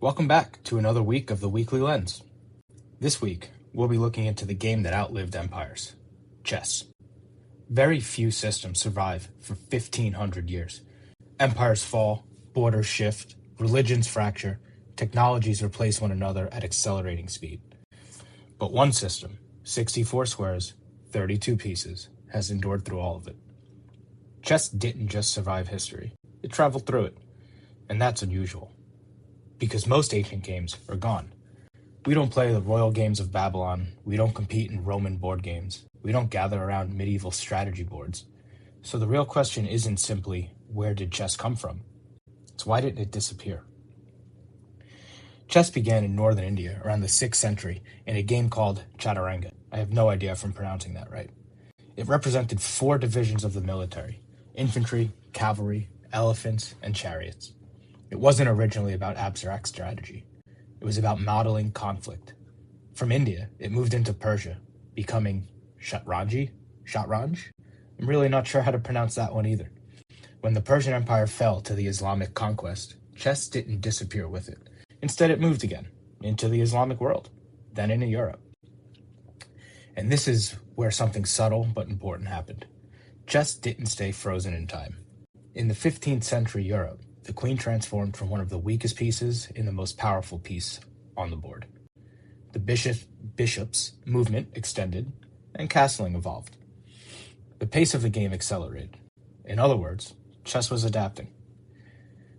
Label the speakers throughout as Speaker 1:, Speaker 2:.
Speaker 1: Welcome back to another week of the Weekly Lens. This week, we'll be looking into the game that outlived empires, chess. Very few systems survive for 1,500 years. Empires fall, borders shift, religions fracture, technologies replace one another at accelerating speed. But one system, 64 squares, 32 pieces, has endured through all of it. Chess didn't just survive history, it traveled through it. And that's unusual, because most ancient games are gone. We don't play the royal games of Babylon, we don't compete in Roman board games, we don't gather around medieval strategy boards. So the real question isn't simply, where did chess come from? It's why didn't it disappear? Chess began in northern India around the 6th century in a game called Chaturanga. I have no idea if I'm pronouncing that right. It represented 4 divisions of the military: infantry, cavalry, elephants, and chariots. It wasn't originally about abstract strategy. It was about modeling conflict. From India, it moved into Persia, becoming Shatranj? I'm really not sure how to pronounce that one either. When the Persian Empire fell to the Islamic conquest, chess didn't disappear with it. Instead, it moved again, into the Islamic world, then into Europe. And this is where something subtle but important happened. Chess didn't stay frozen in time. In the 15th century Europe, the queen transformed from one of the weakest pieces in the most powerful piece on the board. The bishops movement extended, and castling evolved. The pace of the game accelerated. In other words, chess was adapting.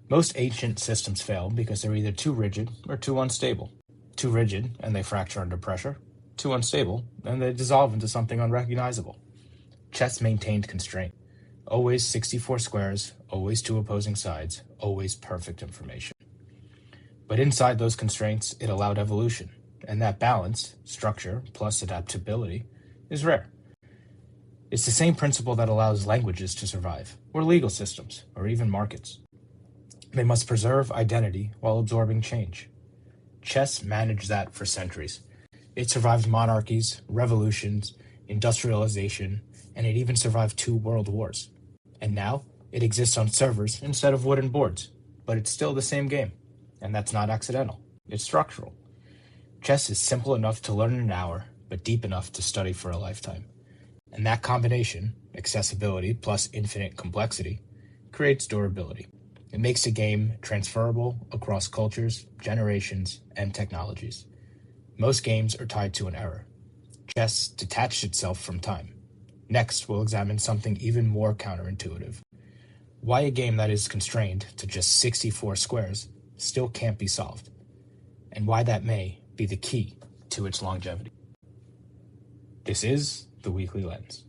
Speaker 1: Most ancient systems fail because they're either too rigid or too unstable. Too rigid, and they fracture under pressure. Too unstable, and they dissolve into something unrecognizable. Chess maintained constraint. Always 64 squares, always 2 opposing sides, always perfect information. But inside those constraints, it allowed evolution, and that balance, structure plus adaptability, is rare. It's the same principle that allows languages to survive, or legal systems, or even markets. They must preserve identity while absorbing change. Chess managed that for centuries. It survived monarchies, revolutions, industrialization, and it even survived 2 world wars. And now, it exists on servers instead of wooden boards. But it's still the same game. And that's not accidental. It's structural. Chess is simple enough to learn in an hour, but deep enough to study for a lifetime. And that combination, accessibility plus infinite complexity, creates durability. It makes the game transferable across cultures, generations, and technologies. Most games are tied to an era. Chess detached itself from time. Next, we'll examine something even more counterintuitive. Why a game that is constrained to just 64 squares still can't be solved, and why that may be the key to its longevity. This is the Weekly Lens.